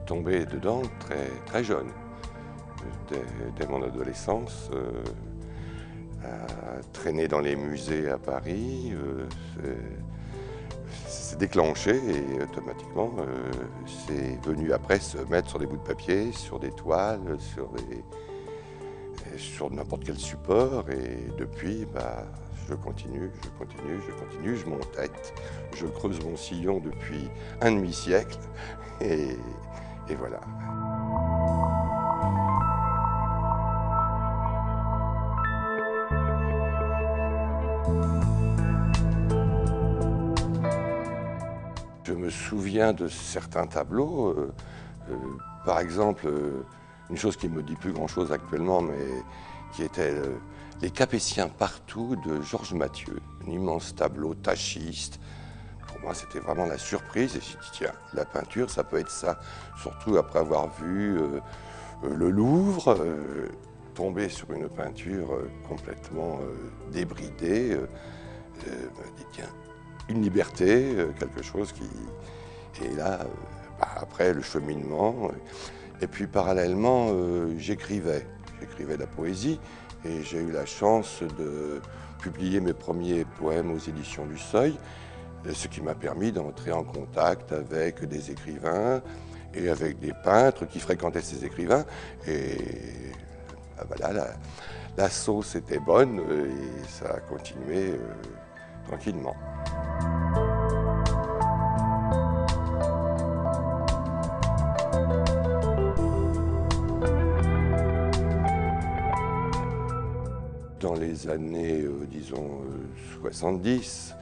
tombé dedans très jeune, dès mon adolescence, à traîner dans les musées à Paris. C'est déclenché et automatiquement, c'est venu après se mettre sur des bouts de papier, sur des toiles, sur n'importe quel support. Et depuis, je continue, je m'entête, je creuse mon sillon depuis un demi-siècle et voilà. Je me souviens de certains tableaux, par exemple, une chose qui ne me dit plus grand-chose actuellement, mais qui était Les Capétiens partout de Georges Mathieu, un immense tableau tachiste. Pour moi, c'était vraiment la surprise et j'ai dit, tiens, la peinture, ça peut être ça. Surtout après avoir vu le Louvre, tomber sur une peinture complètement débridée, me dit, tiens, une liberté, quelque chose qui... Et là, après le cheminement, et puis parallèlement, j'écrivais de la poésie et j'ai eu la chance de publier mes premiers poèmes aux éditions du Seuil, ce qui m'a permis d'entrer en contact avec des écrivains et avec des peintres qui fréquentaient ces écrivains. Et voilà, la sauce était bonne et ça a continué tranquillement. Dans les années, disons, 70,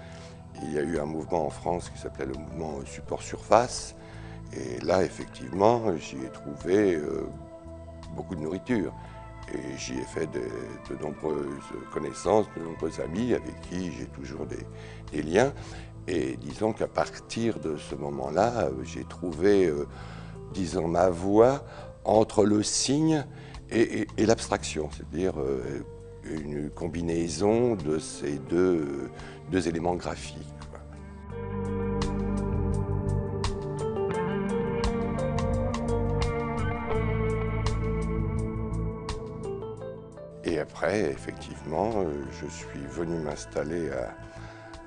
il y a eu un mouvement en France qui s'appelait le mouvement support surface. Et là, effectivement, j'y ai trouvé beaucoup de nourriture. Et j'y ai fait de nombreuses connaissances, de nombreux amis avec qui j'ai toujours des liens. Et disons qu'à partir de ce moment-là, j'ai trouvé, disons, ma voie entre le signe et l'abstraction, c'est-à-dire une combinaison de ces deux éléments graphiques. Et après, effectivement, je suis venu m'installer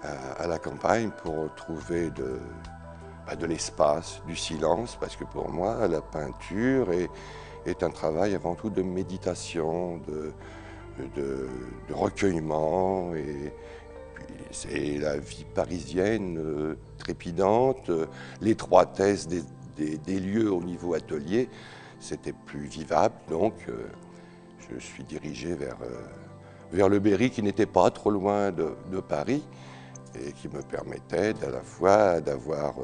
à la campagne pour trouver de l'espace, du silence, parce que pour moi, la peinture est un travail avant tout de méditation, de recueillement, et puis c'est la vie parisienne trépidante, l'étroitesse des lieux au niveau atelier, c'était plus vivable, donc je suis dirigé vers le Berry qui n'était pas trop loin de Paris et qui me permettait à la fois d'avoir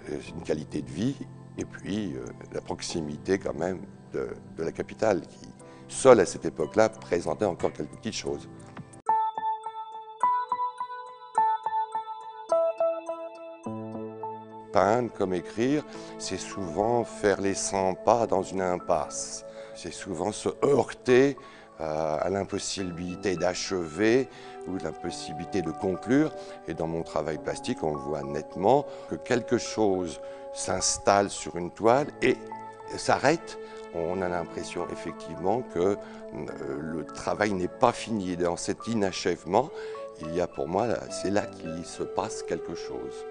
une qualité de vie et puis la proximité quand même de la capitale qui, seule à cette époque-là, présentait encore quelques petites choses. Peindre comme écrire, c'est souvent faire les 100 pas dans une impasse. C'est souvent se heurter à l'impossibilité d'achever ou l'impossibilité de conclure. Et dans mon travail plastique, on voit nettement que quelque chose s'installe sur une toile et s'arrête. On a l'impression effectivement que le travail n'est pas fini. Et dans cet inachèvement, il y a pour moi, c'est là qu'il se passe quelque chose.